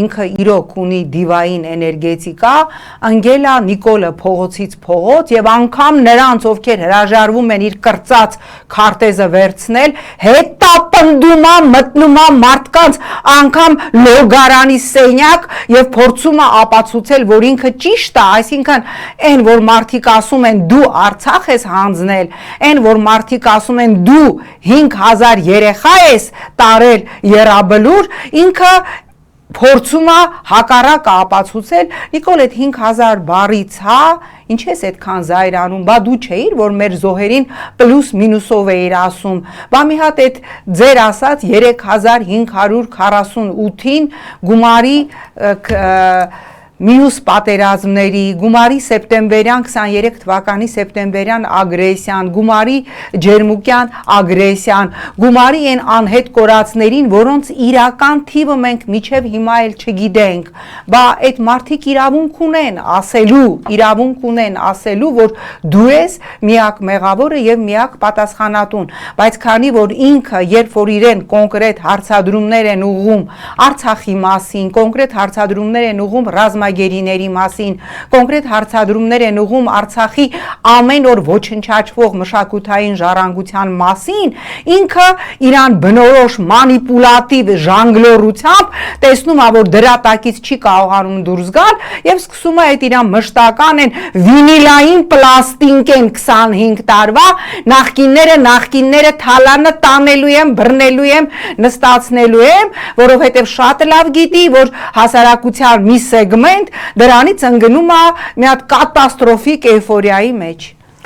ինքը իրոք ունի դիվային էներգետիկա, Անգելա Նիկոլը փողոցից փողոց եւ անգամ նրանց, ովքեր հրաժարվում են իր կրծած քարտեզը վերցնել, հետապնդում է, մտնում է մարդկանց անգամ լոգարանի սենյակ եւ փորձում է ապացուցել, որ ինքը ճիշտ է, այսինքն այն, որ մարդիկ ասում են դու Արցախ ես հանձնել, այն, որ մարդիկ ասում են դու 5000 երեխա ես տարել եռաբլուր, ինքը փորձում է հակառակը ապացուցել, Նիկոլ այդ 5000 բառից, հա, ինչ ես այդքան զայրանում, բա դու չէիր, որ մեր զոհերին պլյուս մինուսով էիր ասում, բա մի հատ այդ ձեր ասած 3548-ին գումարի մյուս պատերազմների, գումարի սեպտեմբերյան 23 թվականի սեպտեմբերյան ագրեսիան, գումարի ջերմուկյան ագրեսիան, գումարի այն անհետ կորածներին, որոնց իրական թիվը մենք մինչև հիմա էլ չգիտենք, բա այդ մարդիկ իրավունք ունեն ասելու, որ դու ես միակ մեղավորը եւ միակ պատասխանատուն, բայց քանի որ ինքը երբ որ իրեն կոնկրետ հարցադրումներ են ուղղում Արցախի մասին, կոնկրետ հարցադրումներ են ուղղում ռազմագերիների մասին, կոնկրետ հարցադրումներ են ուղղում Արցախի ամեն օր ոչնչացվող մշակութային ժառանգության մասին, ինքը իրան բնորոշ մանիպուլատիվ ժանգլորությամբ տեսնում է, որ դրա տակից չի կարողանում դուրս գալ եւ սկսում է այդ իրան մշտական են վինիլային պլաստինկ են 25 տարվա նախկինները թալանը տանելու եմ, բռնելու եմ, նստացնելու եմ, որովհետեւ շատ լավ գիտի, որ հասարակության մի սեգմենտ դրանից ընկնում է մի հատ կատաստրոֆիկ էյֆորիայի մեջ